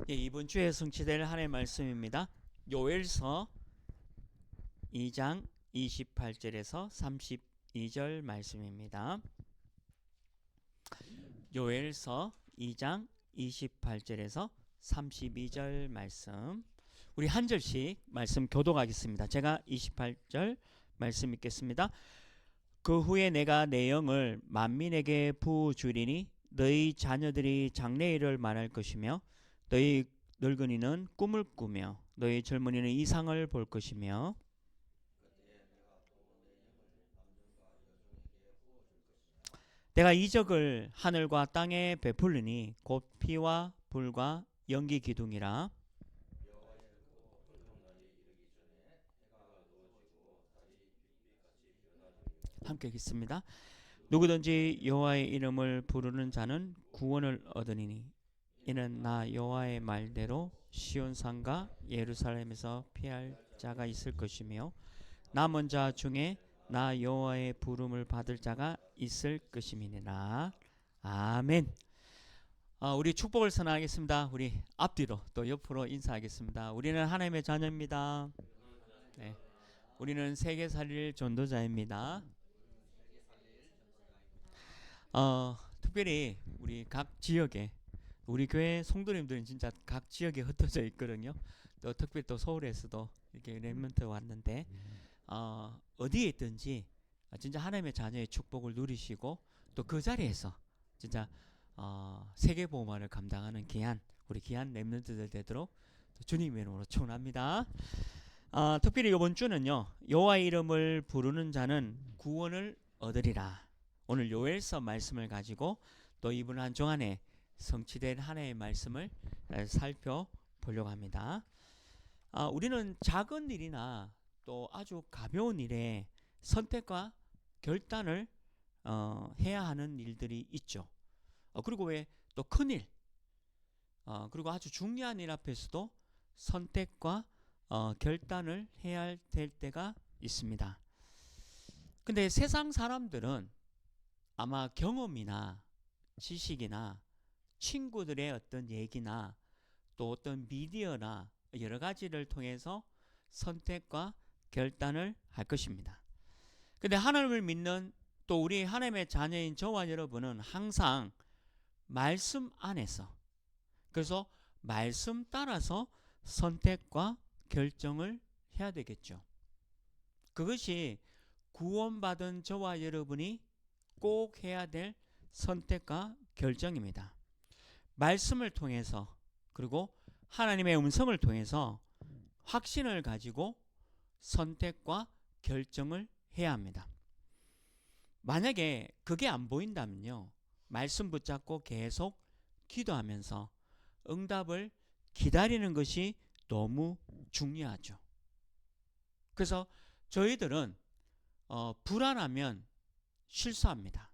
예, 이번 주에 성취될 하나님의 말씀입니다. 요엘서 2장 28절에서 32절 말씀입니다. 요엘서 2장 28절에서 32절 말씀. 우리 한 절씩 말씀 교독하겠습니다. 제가 28절 말씀 읽겠습니다. 그 후에 내가 내 영을 만민에게 부어주리니 너희 자녀들이 장래일을 말할 것이며 너희 늙은이는 꿈을 꾸며 너희 젊은이는 이상을 볼 것이며 내가 이적을 하늘과 땅에 베풀리니 곧 피와 불과 연기 기둥이라. 함께 읽겠습니다. 누구든지 여호와의 이름을 부르는 자는 구원을 얻으리니 이는 나 여호와의 말대로 시온산과 예루살렘에서 피할 자가 있을 것이며 남은 자 중에 나 여호와의 부름을 받을 자가 있을 것임이니라. 아멘. 우리 축복을 선언하겠습니다. 우리 앞뒤로 또 옆으로 인사하겠습니다. 우리는 하나님의 자녀입니다. 네. 우리는 세계 살릴 전도자입니다. 특별히 우리 각 지역에 우리 교회 성도님들은 진짜 각 지역에 흩어져 있거든요. 또 특별히 또 서울에서도 이렇게 렘넌트 왔는데 어디에 있든지 진짜 하나님의 자녀의 축복을 누리시고 또 그 자리에서 진짜 세계보험화를 감당하는 우리 귀한 렘넌트들 되도록 주님의 이름으로 축원합니다. 특별히 이번 주는요, 여호와의 이름을 부르는 자는 구원을 얻으리라. 오늘 요엘서 말씀을 가지고 또 이번 한 주 안에 성취된 하나님의 말씀을 살펴보려고 합니다. 우리는 작은 일이나 또 아주 가벼운 일에 선택과 결단을 해야 하는 일들이 있죠. 그리고 왜 또 큰일, 그리고 아주 중요한 일 앞에서도 선택과 결단을 해야 될 때가 있습니다. 근데 세상 사람들은 아마 경험이나 지식이나 친구들의 어떤 얘기나 또 어떤 미디어나 여러 가지를 통해서 선택과 결단을 할 것입니다. 근데 하나님을 믿는 또 우리 하나님의 자녀인 저와 여러분은 항상 말씀 안에서, 그래서 말씀 따라서 선택과 결정을 해야 되겠죠. 그것이 구원받은 저와 여러분이 꼭 해야 될 선택과 결정입니다. 말씀을 통해서, 그리고 하나님의 음성을 통해서 확신을 가지고 선택과 결정을 해야 합니다. 만약에 그게 안 보인다면요, 말씀 붙잡고 계속 기도하면서 응답을 기다리는 것이 너무 중요하죠. 그래서 저희들은 불안하면 실수합니다.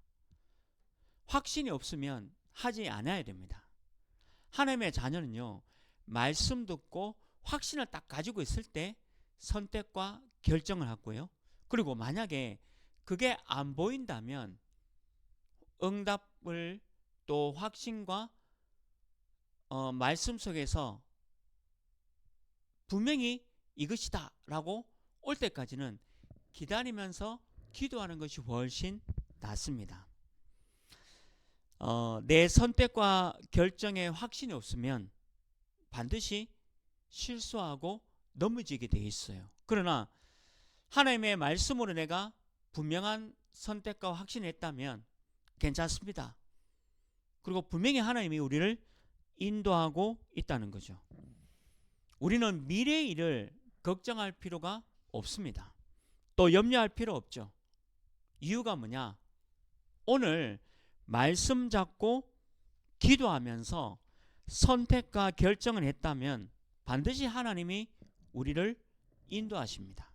확신이 없으면 하지 않아야 됩니다. 하나님의 자녀는요, 말씀 듣고 확신을 딱 가지고 있을 때 선택과 결정을 하고요. 그리고 만약에 그게 안 보인다면 응답을 또 확신과 말씀 속에서 분명히 이것이다 라고 올 때까지는 기다리면서 기도하는 것이 훨씬 낫습니다. 내 선택과 결정에 확신이 없으면 반드시 실수하고 넘어지게 돼 있어요. 그러나 하나님의 말씀으로 내가 분명한 선택과 확신을 했다면 괜찮습니다. 그리고 분명히 하나님이 우리를 인도하고 있다는 거죠. 우리는 미래의 일을 걱정할 필요가 없습니다. 또 염려할 필요 없죠. 이유가 뭐냐? 오늘 말씀 잡고 기도하면서 선택과 결정을 했다면 반드시 하나님이 우리를 인도하십니다.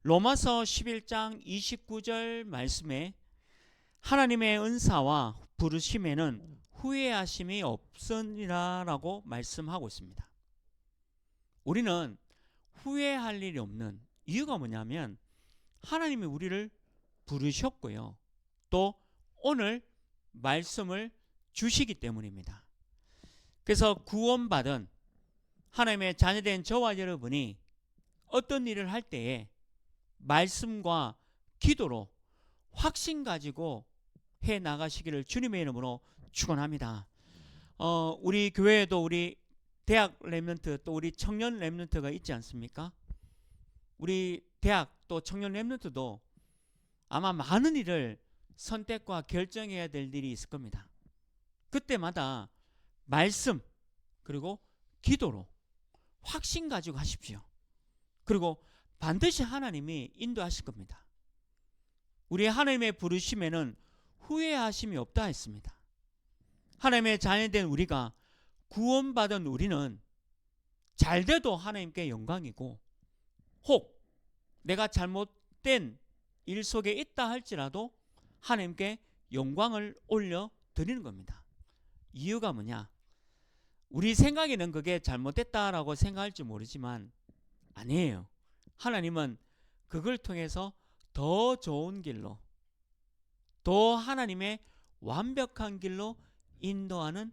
로마서 11장 29절 말씀에 하나님의 은사와 부르심에는 후회하심이 없으리라 라고 말씀하고 있습니다. 우리는 후회할 일이 없는 이유가 뭐냐면 하나님이 우리를 부르셨고요, 또 오늘 말씀을 주시기 때문입니다. 그래서 구원받은 하나님의 자녀된 저와 여러분이 어떤 일을 할 때에 말씀과 기도로 확신 가지고 해 나가시기를 주님의 이름으로 축원합니다. 우리 교회에도 우리 대학 렘넌트 또 우리 청년 렘넌트가 있지 않습니까? 우리 대학 또 청년 렘넌트도 아마 많은 일을 선택과 결정해야 될 일이 있을 겁니다. 그때마다 말씀 그리고 기도로 확신 가지고 하십시오. 그리고 반드시 하나님이 인도하실 겁니다. 우리 하나님의 부르심에는 후회하심이 없다 했습니다. 하나님의 자녀된 우리가 구원받은 우리는 잘돼도 하나님께 영광이고, 혹 내가 잘못된 일 속에 있다 할지라도 하나님께 영광을 올려 드리는 겁니다. 이유가 뭐냐? 우리 생각에는 그게 잘못됐다라고 생각할지 모르지만 아니에요. 하나님은 그걸 통해서 더 좋은 길로, 더 하나님의 완벽한 길로 인도하는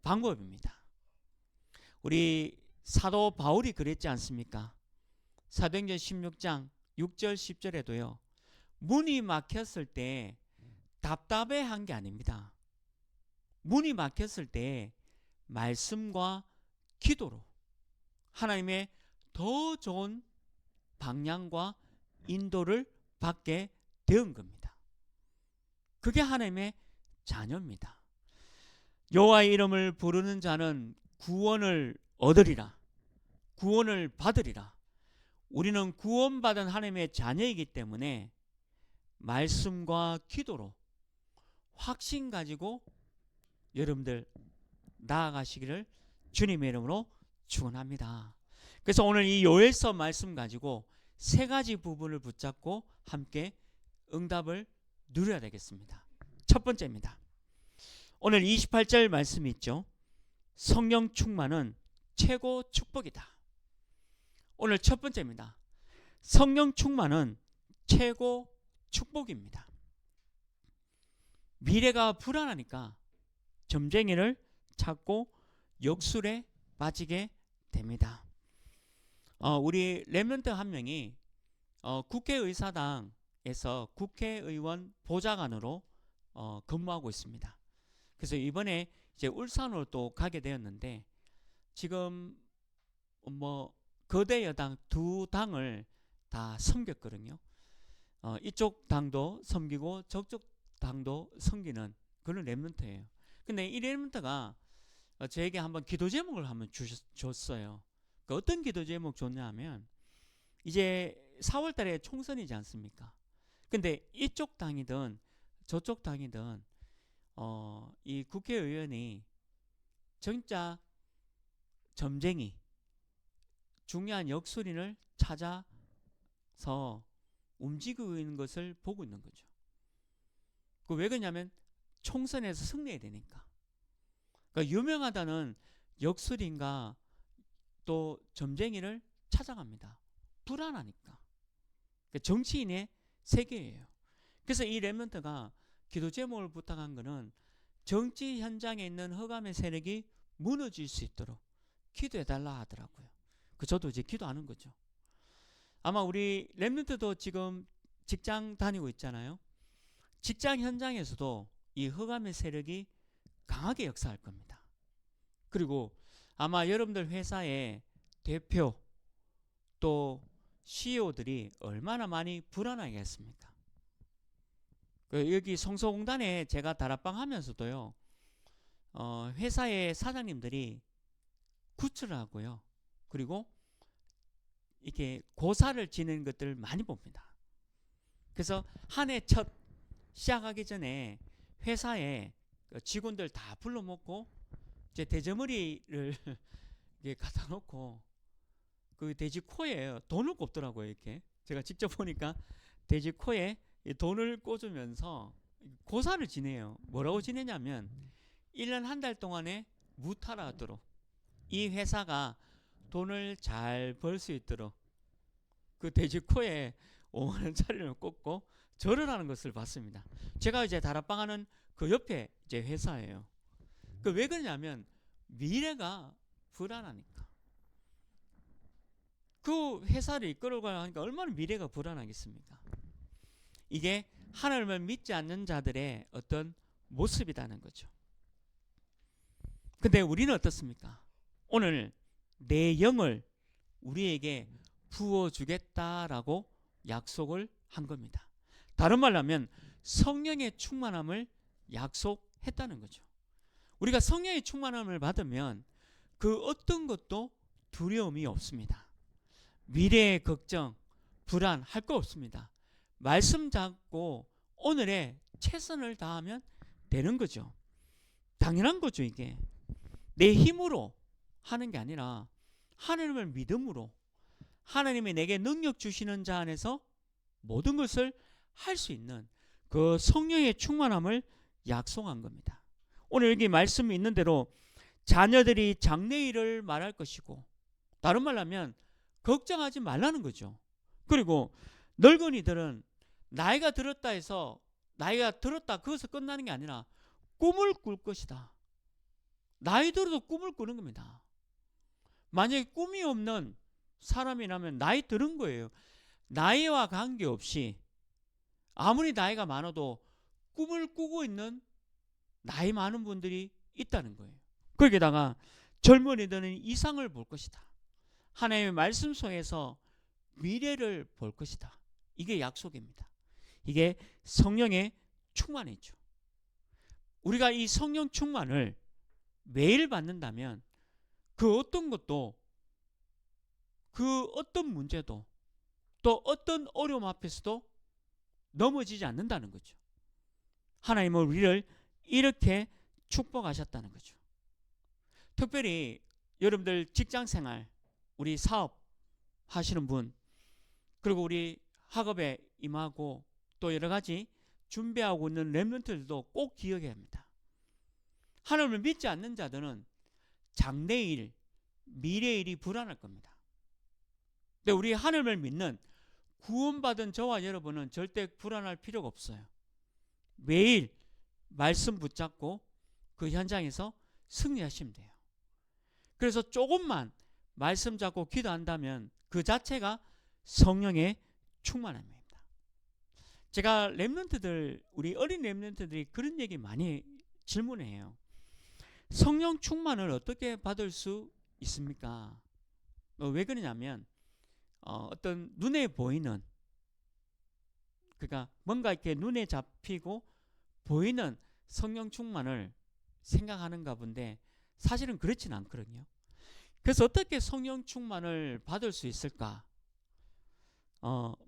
방법입니다. 우리 사도 바울이 그랬지 않습니까? 사도행전 16장 6절 10절에도요. 문이 막혔을 때 답답해한 게 아닙니다. 문이 막혔을 때 말씀과 기도로 하나님의 더 좋은 방향과 인도를 받게 된 겁니다. 그게 하나님의 자녀입니다. 여호와의 이름을 부르는 자는 구원을 얻으리라, 구원을 받으리라. 우리는 구원받은 하나님의 자녀이기 때문에 말씀과 기도로 확신 가지고 여러분들 나아가시기를 주님의 이름으로 축원합니다. 그래서 오늘 이 요엘서 말씀 가지고 세 가지 부분을 붙잡고 함께 응답을 누려야 되겠습니다. 첫 번째입니다. 오늘 28절 말씀이 있죠. 성령 충만은 최고 축복이다. 오늘 첫 번째입니다. 성령 충만은 최고 축복입니다. 미래가 불안하니까 점쟁이를 찾고 역술에 빠지게 됩니다. 우리 렘넌트 한 명이 국회의사당에서 국회의원 보좌관으로 근무하고 있습니다. 그래서 이번에 이제 울산으로 또 가게 되었는데, 지금 거대 여당 두 당을 다 섬겼거든요. 이쪽 당도 섬기고 저쪽 당도 섬기는 그런 렘넌트예요. 근데 이 렘넌트가 저에게 한번 기도 제목을 한번 줬어요. 그 어떤 기도 제목 줬냐 하면, 이제 4월 달에 총선이지 않습니까? 근데 이쪽 당이든 저쪽 당이든 이 국회의원이 진짜 점쟁이, 중요한 역술인을 찾아서 움직이고 있는 것을 보고 있는 거죠. 그 왜 그러냐면 총선에서 승리해야 되니까. 그러니까 유명하다는 역술인과 또 점쟁이를 찾아갑니다. 불안하니까. 그러니까 정치인의 세계예요. 그래서 이 렘넌트가 기도 제목을 부탁한 것은 정치 현장에 있는 흑암의 세력이 무너질 수 있도록 기도해달라 하더라고요. 저도 이제 기도하는 거죠. 아마 우리 렘넌트도 지금 직장 다니고 있잖아요. 직장 현장에서도 이 흑암의 세력이 강하게 역사할 겁니다. 그리고 아마 여러분들 회사의 대표 또 CEO들이 얼마나 많이 불안하겠습니까? 여기 성소공단에 제가 다락방 하면서도요, 회사의 사장님들이 구출을 하고요, 그리고 이렇게 고사를 지내는 것들을 많이 봅니다. 그래서 한 해 첫 시작하기 전에 회사에 직원들 다 불러모고 이제 돼지머리를 갖다 놓고 그 돼지 코에 돈을 꼽더라고요. 이렇게 제가 직접 보니까 돼지 코에 돈을 꽂으면서 고사를 지내요. 뭐라고 지내냐면 1년 한 달 동안에 무탈하도록, 이 회사가 돈을 잘 벌 수 있도록 그 돼지 코에 5만 원짜리를 꽂고 절을 하는 것을 봤습니다. 제가 이제 다락방하는 그 옆에 이제 회사예요. 그 왜 그러냐면 미래가 불안하니까. 그 회사를 이끌어가야 하니까 얼마나 미래가 불안하겠습니까? 이게 하나님을 믿지 않는 자들의 어떤 모습이라는 거죠. 근데 우리는 어떻습니까? 오늘 내 영을 우리에게 부어주겠다라고 약속을 한 겁니다. 다른 말로 하면 성령의 충만함을 약속했다는 거죠. 우리가 성령의 충만함을 받으면 그 어떤 것도 두려움이 없습니다. 미래의 걱정, 불안 할 거 없습니다. 말씀 잡고 오늘에 최선을 다하면 되는 거죠. 당연한 거죠. 이게 내 힘으로 하는 게 아니라 하나님을 믿음으로, 하나님이 내게 능력 주시는 자 안에서 모든 것을 할 수 있는 그 성령의 충만함을 약속한 겁니다. 오늘 여기 말씀이 있는 대로 자녀들이 장래일을 말할 것이고, 다른 말로 하면 걱정하지 말라는 거죠. 그리고 늙은이들은 나이가 들었다 해서 나이가 들었다 그것을 끝나는 게 아니라 꿈을 꿀 것이다. 나이 들어도 꿈을 꾸는 겁니다. 만약에 꿈이 없는 사람이라면 나이 들은 거예요. 나이와 관계없이 아무리 나이가 많아도 꿈을 꾸고 있는 나이 많은 분들이 있다는 거예요. 거기다가 젊은이들은 이상을 볼 것이다. 하나님의 말씀 속에서 미래를 볼 것이다. 이게 약속입니다. 이게 성령의 충만이죠. 우리가 이 성령 충만을 매일 받는다면 그 어떤 것도, 그 어떤 문제도, 또 어떤 어려움 앞에서도 넘어지지 않는다는 거죠. 하나님은 우리를 이렇게 축복하셨다는 거죠. 특별히 여러분들 직장생활, 우리 사업 하시는 분, 그리고 우리 학업에 임하고 또 여러 가지 준비하고 있는 렘넌트들도 꼭 기억해야 합니다. 하나님을 믿지 않는 자들은 장래일, 미래일이 불안할 겁니다. 근데 우리 하나님을 믿는 구원받은 저와 여러분은 절대 불안할 필요가 없어요. 매일 말씀 붙잡고 그 현장에서 승리하시면 돼요. 그래서 조금만 말씀 잡고 기도한다면 그 자체가 성령의 충만함입니다. 제가 렘넌트들, 우리 어린 렘넌트들이 그런 얘기 많이 질문해요. 성령 충만을 어떻게 받을 수 있습니까? 왜 그러냐면 어떤 눈에 보이는, 그러니까 뭔가 이렇게 눈에 잡히고 보이는 성령 충만을 생각하는가 본데 사실은 그렇진 않거든요. 그래서 어떻게 성령 충만을 받을 수 있을까?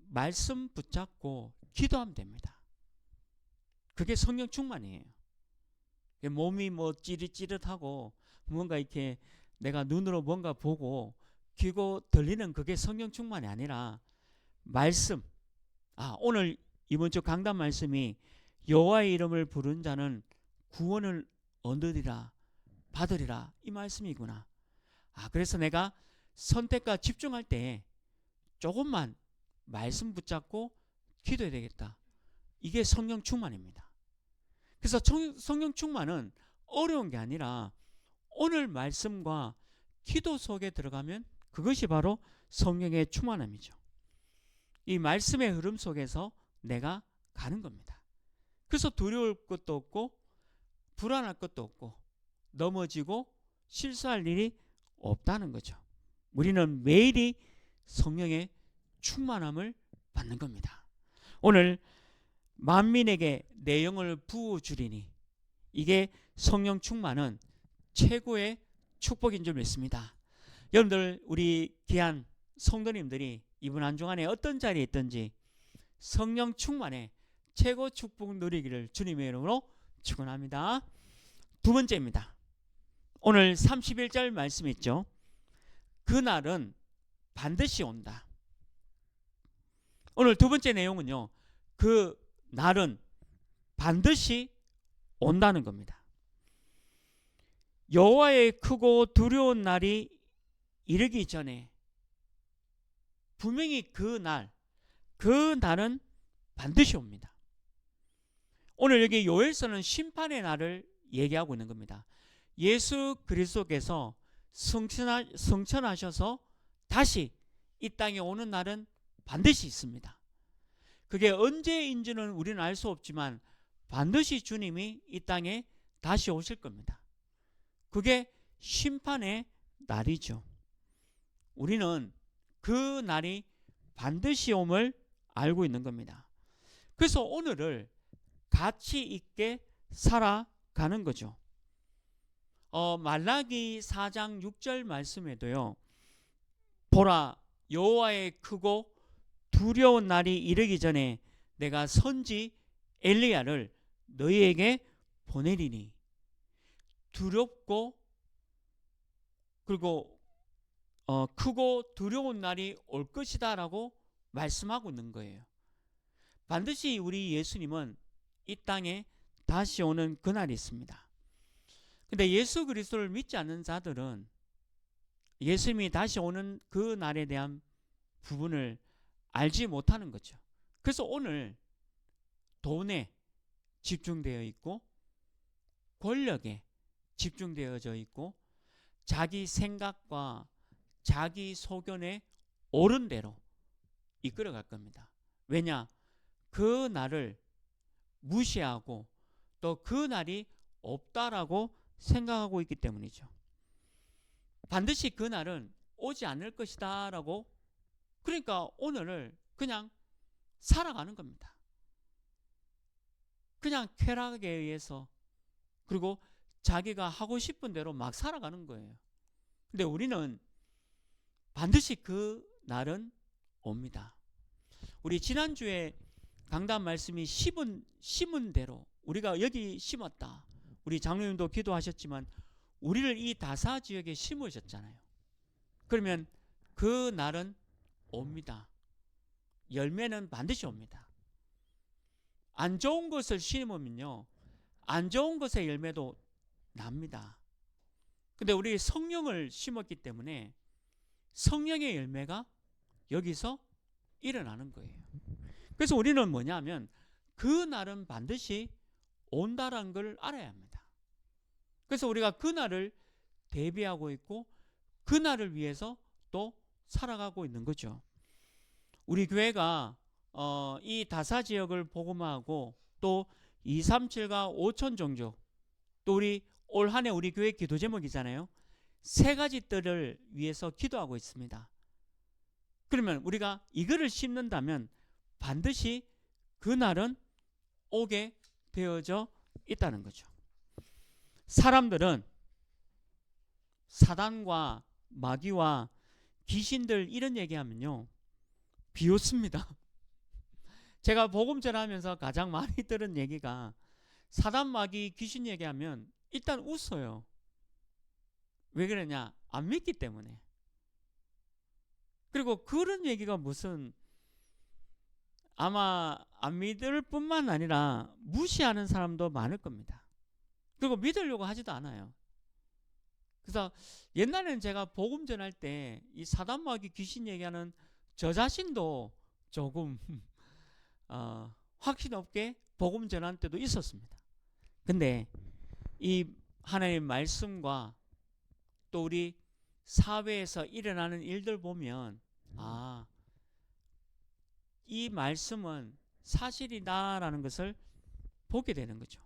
말씀 붙잡고 기도하면 됩니다. 그게 성령 충만이에요. 몸이 뭐 찌릿찌릿하고 뭔가 이렇게 내가 눈으로 뭔가 보고 귀고 들리는 그게 성령 충만이 아니라 말씀. 오늘 이번 주 강단 말씀이 여호와의 이름을 부른 자는 구원을 얻으리라, 받으리라, 이 말씀이구나. 그래서 내가 선택과 집중할 때 조금만 말씀 붙잡고 기도해야 되겠다. 이게 성령 충만입니다. 그래서 성령 충만은 어려운 게 아니라 오늘 말씀과 기도 속에 들어가면 그것이 바로 성령의 충만함이죠. 이 말씀의 흐름 속에서 내가 가는 겁니다. 그래서 두려울 것도 없고 불안할 것도 없고 넘어지고 실수할 일이 없다는 거죠. 우리는 매일이 성령의 충만함을 받는 겁니다. 오늘 만민에게 내 영을 부어주리니, 이게 성령 충만은 최고의 축복인 줄 믿습니다. 여러분들, 우리 귀한 성도님들이 이번 한 주간에 어떤 자리에 있든지 성령 충만의 최고 축복 누리기를 주님의 이름으로 축원합니다. 두 번째입니다. 오늘 31절 말씀 있죠. 그날은 반드시 온다. 오늘 두 번째 내용은요, 그 날은 반드시 온다는 겁니다. 여호와의 크고 두려운 날이 이르기 전에 분명히 그 날은 반드시 옵니다. 오늘 여기 요엘서는 심판의 날을 얘기하고 있는 겁니다. 예수 그리스도께서 성천하셔서 다시 이 땅에 오는 날은 반드시 있습니다. 그게 언제인지는 우리는 알 수 없지만 반드시 주님이 이 땅에 다시 오실 겁니다. 그게 심판의 날이죠. 우리는 그 날이 반드시 옴을 알고 있는 겁니다. 그래서 오늘을 가치 있게 살아가는 거죠. 말라기 4장 6절 말씀에도요. 보라, 여호와의 크고 두려운 날이 이르기 전에 내가 선지 엘리야를 너희에게 보내리니 두렵고 그리고 크고 두려운 날이 올 것이다 라고 말씀하고 있는 거예요. 반드시 우리 예수님은 이 땅에 다시 오는 그날이 있습니다. 근데 예수 그리스도를 믿지 않는 자들은 예수님이 다시 오는 그 날에 대한 부분을 알지 못하는 거죠. 그래서 오늘 돈에 집중되어 있고 권력에 집중되어져 있고 자기 생각과 자기 소견에 옳은 대로 이끌어갈 겁니다. 왜냐? 그 날을 무시하고 또 그 날이 없다라고 생각하고 있기 때문이죠. 반드시 그 날은 오지 않을 것이다 라고, 그러니까 오늘을 그냥 살아가는 겁니다. 그냥 쾌락에 의해서, 그리고 자기가 하고 싶은 대로 막 살아가는 거예요. 근데 우리는 반드시 그 날은 옵니다. 우리 지난주에 강단 말씀이 심은 대로 우리가 여기 심었다. 우리 장로님도 기도하셨지만 우리를 이 다사 지역에 심으셨잖아요. 그러면 그 날은 옵니다. 열매는 반드시 옵니다. 안 좋은 것을 심으면요, 안 좋은 것의 열매도 납니다. 근데 우리 성령을 심었기 때문에 성령의 열매가 여기서 일어나는 거예요. 그래서 우리는 뭐냐면 그 날은 반드시 온다라는 걸 알아야 합니다. 그래서 우리가 그 날을 대비하고 있고 그 날을 위해서 또 살아가고 있는 거죠. 우리 교회가 이 다사 지역을 복음화하고 또 237과 5천 종족, 또 우리 올 한 해 우리 교회 기도 제목이잖아요. 세 가지 뜰을 위해서 기도하고 있습니다. 그러면 우리가 이거를 심는다면 반드시 그 날은 오게 되어져 있다는 거죠. 사람들은 사단과 마귀와 귀신들 이런 얘기하면요, 비웃습니다. 제가 복음 전하면서 가장 많이 들은 얘기가 사단, 마귀, 귀신 얘기하면 일단 웃어요. 왜 그러냐? 안 믿기 때문에. 그리고 그런 얘기가 무슨, 아마 안 믿을 뿐만 아니라 무시하는 사람도 많을 겁니다. 그리고 믿으려고 하지도 않아요. 그래서 옛날에는 제가 복음 전할 때 이 사단, 마귀, 귀신 얘기하는 저 자신도 조금 확신 없게 복음 전할 때도 있었습니다. 근데 이 하나님의 말씀과 또 우리 사회에서 일어나는 일들 보면 이 말씀은 사실이다라는 것을 보게 되는 거죠.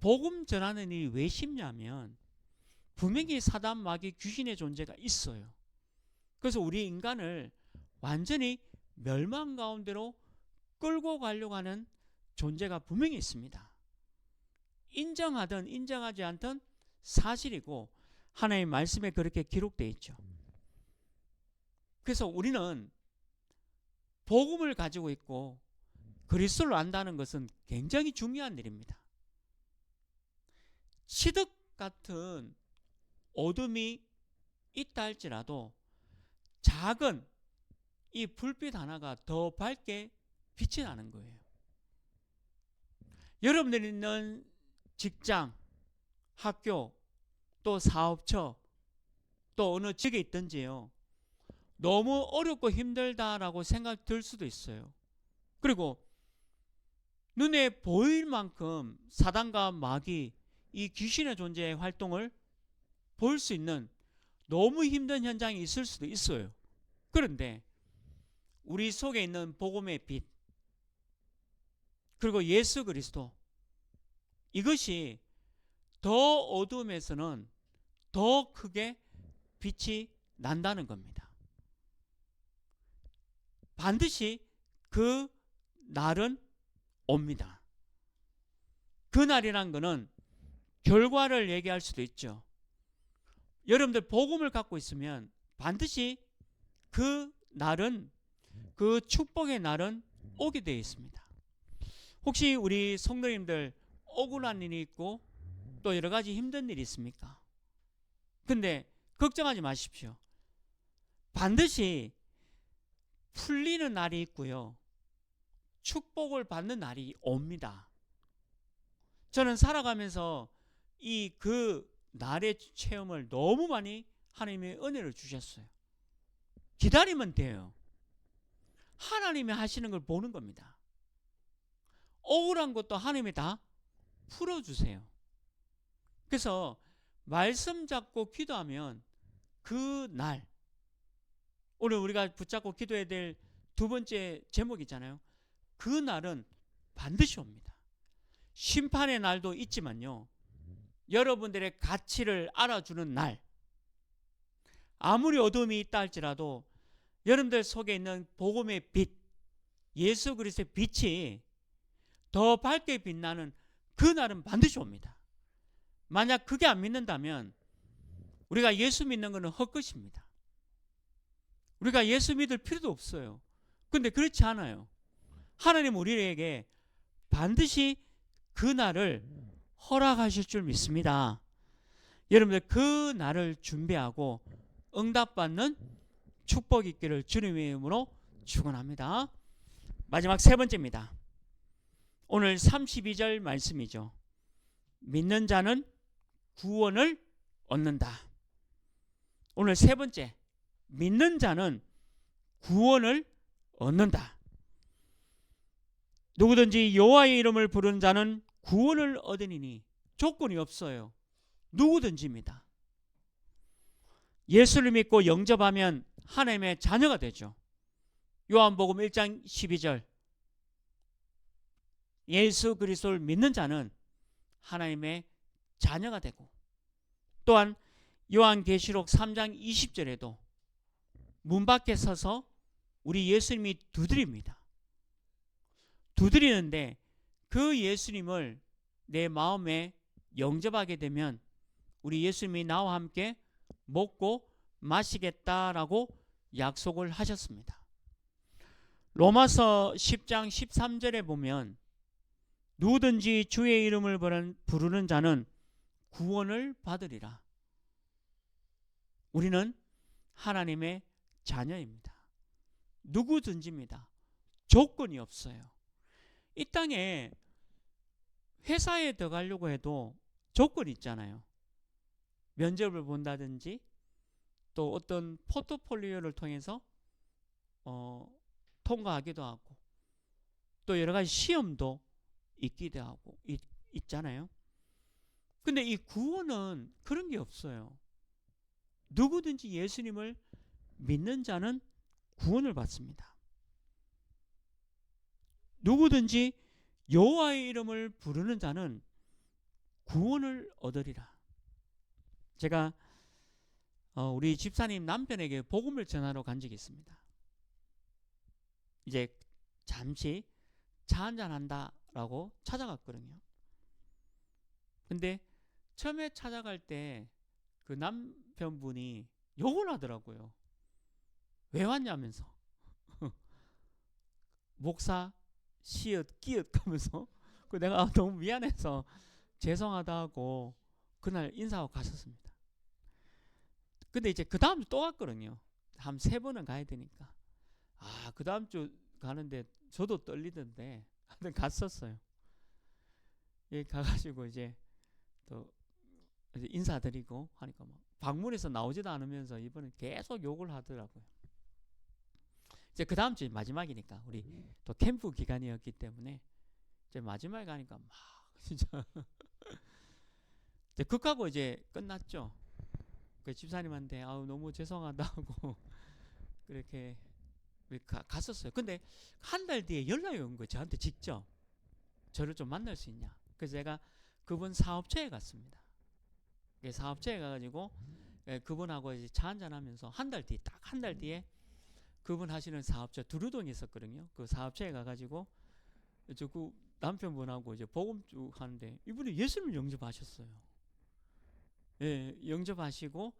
복음 전하는 일이 왜 쉽냐면 분명히 사단, 마귀, 귀신의 존재가 있어요. 그래서 우리 인간을 완전히 멸망 가운데로 끌고 가려고 하는 존재가 분명히 있습니다. 인정하든 인정하지 않든 사실이고 하나님의 말씀에 그렇게 기록되어 있죠. 그래서 우리는 복음을 가지고 있고 그리스도를 안다는 것은 굉장히 중요한 일입니다. 시득 같은 어둠이 있다 할지라도 작은 이 불빛 하나가 더 밝게 빛이 나는 거예요. 여러분들이 있는 직장, 학교, 또 사업처, 또 어느 직에 있든지요, 너무 어렵고 힘들다라고 생각 들 수도 있어요. 그리고 눈에 보일 만큼 사단과 마귀, 이 귀신의 존재 활동을 볼 수 있는 너무 힘든 현장이 있을 수도 있어요. 그런데 우리 속에 있는 복음의 빛, 그리고 예수 그리스도, 이것이 더 어두움에서는 더 크게 빛이 난다는 겁니다. 반드시 그 날은 옵니다. 그 날이란 것은 결과를 얘기할 수도 있죠. 여러분들 복음을 갖고 있으면 반드시 그 날은, 그 축복의 날은 오게 되어 있습니다. 혹시 우리 성도님들 억울한 일이 있고 또 여러 가지 힘든 일이 있습니까? 근데 걱정하지 마십시오. 반드시 풀리는 날이 있고요, 축복을 받는 날이 옵니다. 저는 살아가면서 그 날의 체험을 너무 많이 하나님의 은혜를 주셨어요. 기다리면 돼요. 하나님이 하시는 걸 보는 겁니다. 억울한 것도 하나님이 다 풀어주세요. 그래서 말씀 잡고 기도하면 그 날, 오늘 우리가 붙잡고 기도해야 될 두 번째 제목이잖아요. 그 날은 반드시 옵니다. 심판의 날도 있지만요, 여러분들의 가치를 알아주는 날, 아무리 어둠이 있다 할지라도 여러분들 속에 있는 복음의 빛, 예수 그리스도의 빛이 더 밝게 빛나는 그 날은 반드시 옵니다. 만약 그게 안 믿는다면 우리가 예수 믿는 것은 헛것입니다. 우리가 예수 믿을 필요도 없어요. 근데 그렇지 않아요. 하나님 우리에게 반드시 그 날을 허락하실 줄 믿습니다. 여러분들 그 날을 준비하고 응답받는 축복이 있기를 주님의 이름으로 축원합니다. 마지막 세 번째입니다. 오늘 32절 말씀이죠. 믿는 자는 구원을 얻는다. 오늘 세 번째, 믿는 자는 구원을 얻는다. 누구든지 여호와의 이름을 부르는 자는 구원을 얻으리니, 조건이 없어요. 누구든지입니다. 예수를 믿고 영접하면 하나님의 자녀가 되죠. 요한복음 1장 12절, 예수 그리스도를 믿는 자는 하나님의 자녀가 되고, 또한 요한계시록 3장 20절에도 문 밖에 서서 우리 예수님이 두드립니다. 두드리는데 그 예수님을 내 마음에 영접하게 되면 우리 예수님이 나와 함께 먹고 마시겠다라고 약속을 하셨습니다. 로마서 10장 13절에 보면 누구든지 주의 이름을 부르는 자는 구원을 받으리라. 우리는 하나님의 자녀입니다. 누구든지입니다. 조건이 없어요. 이 땅에 회사에 들어가려고 해도 조건이 있잖아요. 면접을 본다든지 또 어떤 포트폴리오를 통해서 통과하기도 하고, 또 여러 가지 시험도 있기도 하고 있잖아요. 근데 이 구원은 그런 게 없어요. 누구든지 예수님을 믿는 자는 구원을 받습니다. 누구든지 여호와의 이름을 부르는 자는 구원을 얻으리라. 제가 우리 집사님 남편에게 복음을 전하러 간 적이 있습니다. 이제 잠시 차 한잔 한다라고 찾아갔거든요. 근데 처음에 찾아갈 때 그 남편분이 욕을 하더라고요. 왜 왔냐면서. 목사 시읒 끼읒 하면서 내가 너무 미안해서 죄송하다고 그날 인사하고 갔었습니다. 근데 이제 그 다음 주 또 갔거든요. 한 3번은 가야 되니까. 그 다음 주 가는데 저도 떨리던데 하여튼 갔었어요. 예, 가가지고 이제 또 이제 인사드리고 하니까 막 방문에서 나오지도 않으면서 이번에 계속 욕을 하더라고요. 이제 그 다음 주 마지막이니까 우리 또 캠프 기간이었기 때문에 이제 마지막에 가니까 막 진짜 극하고 이제 끝났죠. 그 집사님한테 아우 너무 죄송하다고 그렇게 갔었어요. 근데 한 달 뒤에 연락이 온 거예요. 저한테 직접 저를 좀 만날 수 있냐. 그래서 제가 그분 사업체에 갔습니다. 사업체에 가가지고 그분하고 이제 차 한잔 하면서 한 달 뒤에 딱 한 달 뒤에 그분 하시는 사업체 두루동에 있었거든요. 그 사업체에 가가지고 저 그 남편분하고 이제 복음 쭉 하는데 이분이 예수님을 영접하셨어요. 예, 영접하시고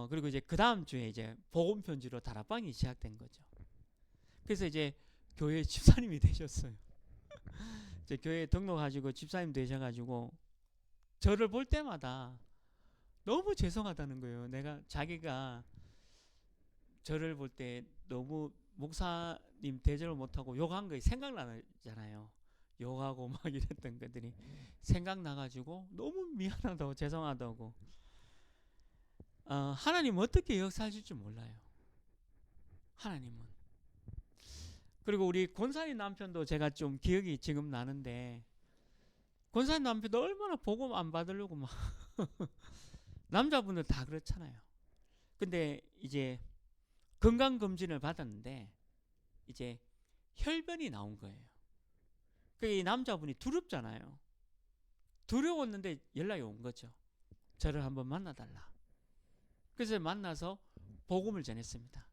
그리고 이제 그 다음 주에 이제 복음 편지로 다락방이 시작된 거죠. 그래서 이제 교회 집사님이 되셨어요. 이제 교회에 등록하시고 집사님 되셔가지고 저를 볼 때마다 너무 죄송하다는 거예요. 자기가 저를 볼 때 너무 목사님 대접을 못하고 욕한 거 생각나잖아요. 욕하고 막 이랬던 것들이 생각나가지고 너무 미안하다고 죄송하다고. 하나님 어떻게 역사하실 줄 몰라요. 하나님은. 그리고 우리 권사님 남편도 제가 좀 기억이 지금 나는데 권사님 남편도 얼마나 복음 안 받으려고 막 남자분들 다 그렇잖아요. 근데 이제 건강검진을 받았는데 이제 혈변이 나온 거예요. 이 남자분이 두렵잖아요. 두려웠는데 연락이 온 거죠. 저를 한번 만나달라. 그래서 만나서 복음을 전했습니다.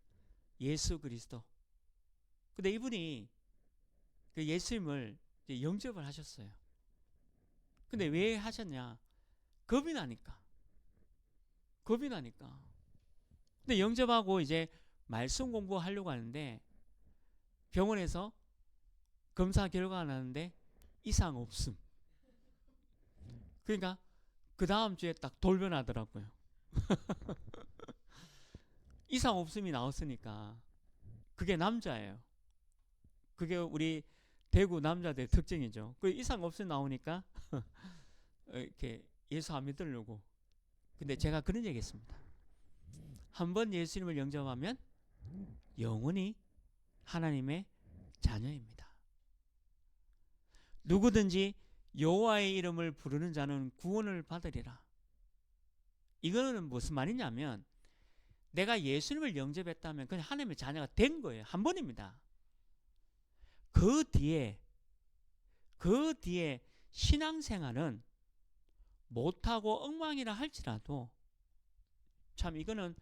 예수 그리스도. 근데 이분이 그 예수님을 영접을 하셨어요. 근데 왜 하셨냐? 겁이 나니까. 근데 영접하고 이제 말씀 공부하려고 하는데 병원에서 검사 결과가 나는데 이상 없음. 그러니까 그 다음 주에 딱 돌변하더라고요. 이상 없음이 나왔으니까 그게 남자예요. 그게 우리 대구 남자들의 특징이죠. 그 이상 없음 나오니까 이렇게 예수 안 믿으려고. 근데 제가 그런 얘기했습니다. 한번 예수님을 영접하면 영원히 하나님의 자녀입니다. 누구든지 여호와의 이름을 부르는 자는 구원을 받으리라. 이거는 무슨 말이냐면 내가 예수님을 영접했다면 그냥 하나님의 자녀가 된 거예요. 한 번입니다. 그 뒤에 신앙생활은 못하고 엉망이라 할지라도 참 이거는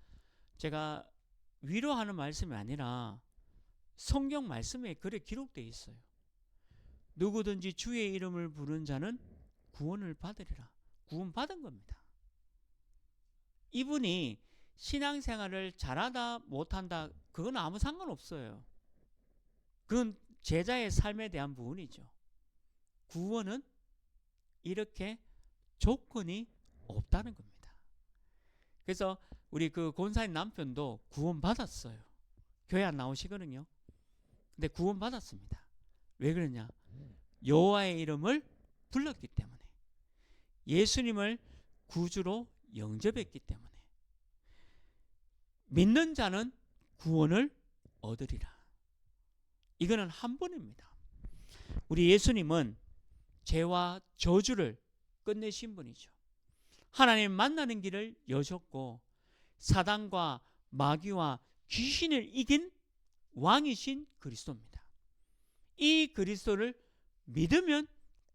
제가 위로하는 말씀이 아니라 성경 말씀에 그래 기록되어 있어요. 누구든지 주의 이름을 부르는 자는 구원을 받으리라. 구원 받은 겁니다. 이분이 신앙생활을 잘하다 못한다 그건 아무 상관없어요. 그건 제자의 삶에 대한 부분이죠. 구원은 이렇게 조건이 없다는 겁니다. 그래서 우리 그 권사님 남편도 구원 받았어요. 교회 안 나오시거든요. 근데 구원 받았습니다. 왜 그러냐? 여호와의 이름을 불렀기 때문에, 예수님을 구주로 영접했기 때문에. 믿는 자는 구원을 얻으리라. 이거는 한 번입니다. 우리 예수님은 죄와 저주를 끝내신 분이죠. 하나님 만나는 길을 여셨고 사단과 마귀와 귀신을 이긴 왕이신 그리스도입니다. 이 그리스도를 믿으면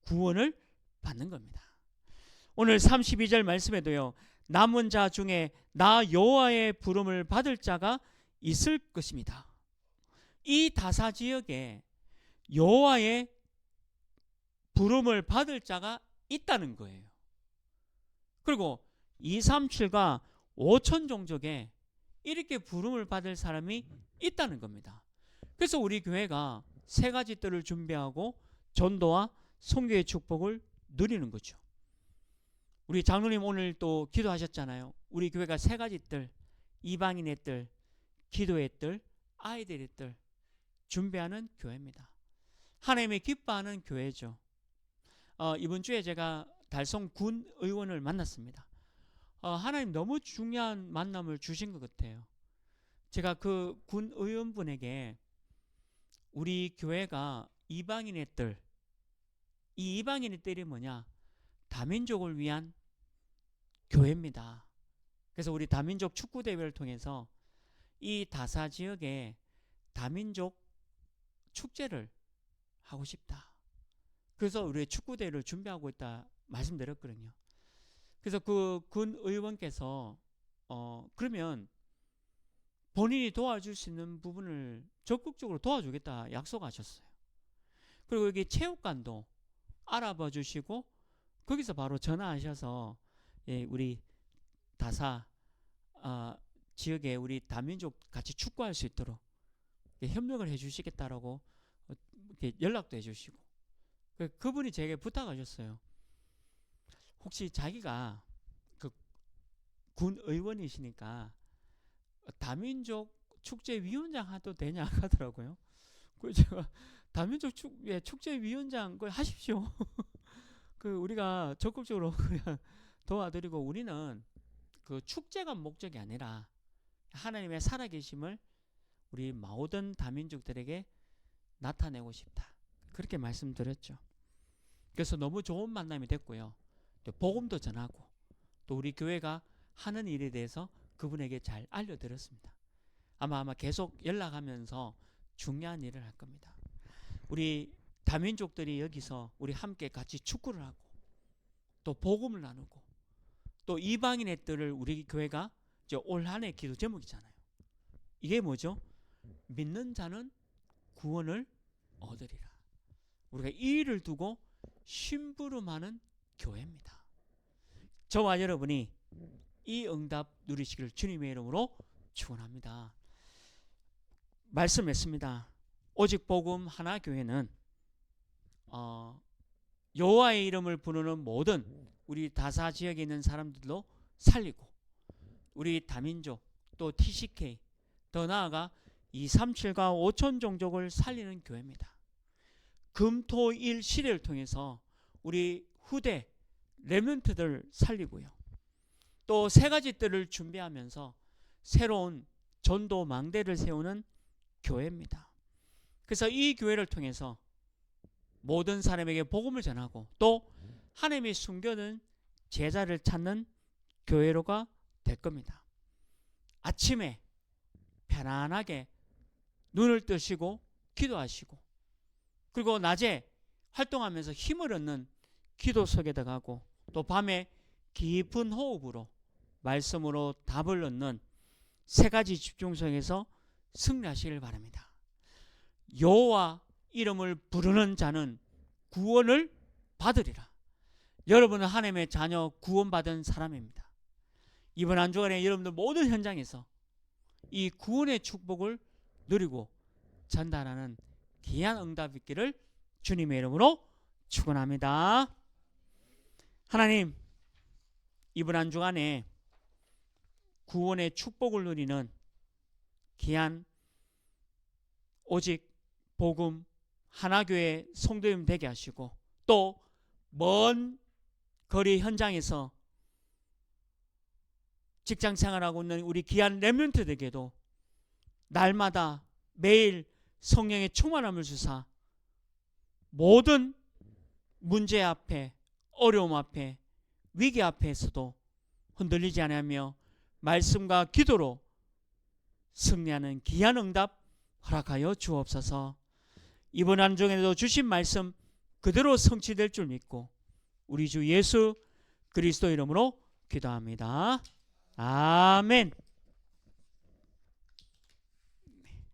구원을 받는 겁니다. 오늘 32절 말씀에도요. 남은 자 중에 나 여호와의 부름을 받을 자가 있을 것입니다. 이 다사지역에 여호와의 부름을 받을 자가 있다는 거예요. 그리고 237과 5천 종족에 이렇게 부름을 받을 사람이 있다는 겁니다. 그래서 우리 교회가 세 가지 뜰을 준비하고 전도와 선교의 축복을 누리는 거죠. 우리 장로님 오늘 또 기도하셨잖아요. 우리 교회가 세 가지 뜰, 이방인의 뜰, 기도의 뜰, 아이들의 뜰 준비하는 교회입니다. 하나님의 기뻐하는 교회죠. 이번 주에 제가 달성 군 의원을 만났습니다. 하나님 너무 중요한 만남을 주신 것 같아요. 제가 그 군 의원분에게 우리 교회가 이방인의 뜰, 이 이방인의 뜰이 뭐냐? 다민족을 위한 교회입니다. 그래서 우리 다민족 축구 대회를 통해서 이 다사 지역에 다민족 축제를 하고 싶다. 그래서 우리 축구 대회를 준비하고 있다 말씀드렸거든요. 그래서 그 군 의원께서 그러면 본인이 도와줄 수 있는 부분을 적극적으로 도와주겠다 약속하셨어요. 그리고 여기 체육관도 알아봐 주시고 거기서 바로 전화하셔서 우리 다사 지역에 우리 다민족 같이 축구할 수 있도록 협력을 해 주시겠다라고 연락도 해 주시고 그분이 제게 부탁하셨어요. 혹시 자기가 그 군 의원이시니까 다민족 축제위원장 해도 되냐 하더라고요. 그래서 제가 다민족 축제위원장 그걸 하십시오. 우리가 적극적으로 그냥 도와드리고 우리는 그 축제가 목적이 아니라 하나님의 살아계심을 우리 모든 다민족들에게 나타내고 싶다. 그렇게 말씀드렸죠. 그래서 너무 좋은 만남이 됐고요. 또 복음도 전하고 또 우리 교회가 하는 일에 대해서 그분에게 잘 알려드렸습니다. 아마 계속 연락하면서 중요한 일을 할 겁니다. 우리 다민족들이 여기서 우리 함께 같이 축구를 하고 또 복음을 나누고 또 이방인의 뜰을 우리 교회가 올 한 해 기도 제목이잖아요. 이게 뭐죠? 믿는 자는 구원을 얻으리라. 우리가 이 일을 두고 심부름하는 교회입니다. 저와 여러분이 이 응답 누리시기를 주님의 이름으로 축원합니다. 말씀했습니다. 오직 복음 하나 교회는 여호와의 이름을 부르는 모든 우리 다사 지역에 있는 사람들도 살리고 우리 다민족 또 TCK 더 나아가 237과 5천 종족을 살리는 교회입니다. 금토일 시대를 통해서 우리 후대 렘넌트들 살리고요. 또 세 가지 뜰을 준비하면서 새로운 전도 망대를 세우는 교회입니다. 그래서 이 교회를 통해서 모든 사람에게 복음을 전하고 또 하나님이 숨겨둔 제자를 찾는 교회로가 될 겁니다. 아침에 편안하게 눈을 뜨시고 기도하시고 그리고 낮에 활동하면서 힘을 얻는 기도 속에 들어가고 또 밤에 깊은 호흡으로 말씀으로 답을 얻는 세 가지 집중성에서 승리하시길 바랍니다. 여호와 이름을 부르는 자는 구원을 받으리라. 여러분은 하나님의 자녀 구원받은 사람입니다. 이번 한 주간에 여러분들 모든 현장에서 이 구원의 축복을 누리고 전달하는 귀한 응답 있기를 주님의 이름으로 축원합니다. 하나님, 이번 한 주간에 구원의 축복을 누리는 귀한 오직 복음 하나교회 성도님 되게 하시고 또 먼 거리 현장에서 직장 생활하고 있는 우리 귀한 렘넌트들에게도 날마다 매일 성령의 충만함을 주사 모든 문제 앞에 어려움 앞에 위기 앞에서도 흔들리지 않으며 말씀과 기도로 승리하는 귀한 응답 허락하여 주옵소서. 이번 한 주에도 주신 말씀 그대로 성취될 줄 믿고 우리 주 예수 그리스도 이름으로 기도합니다. 아멘.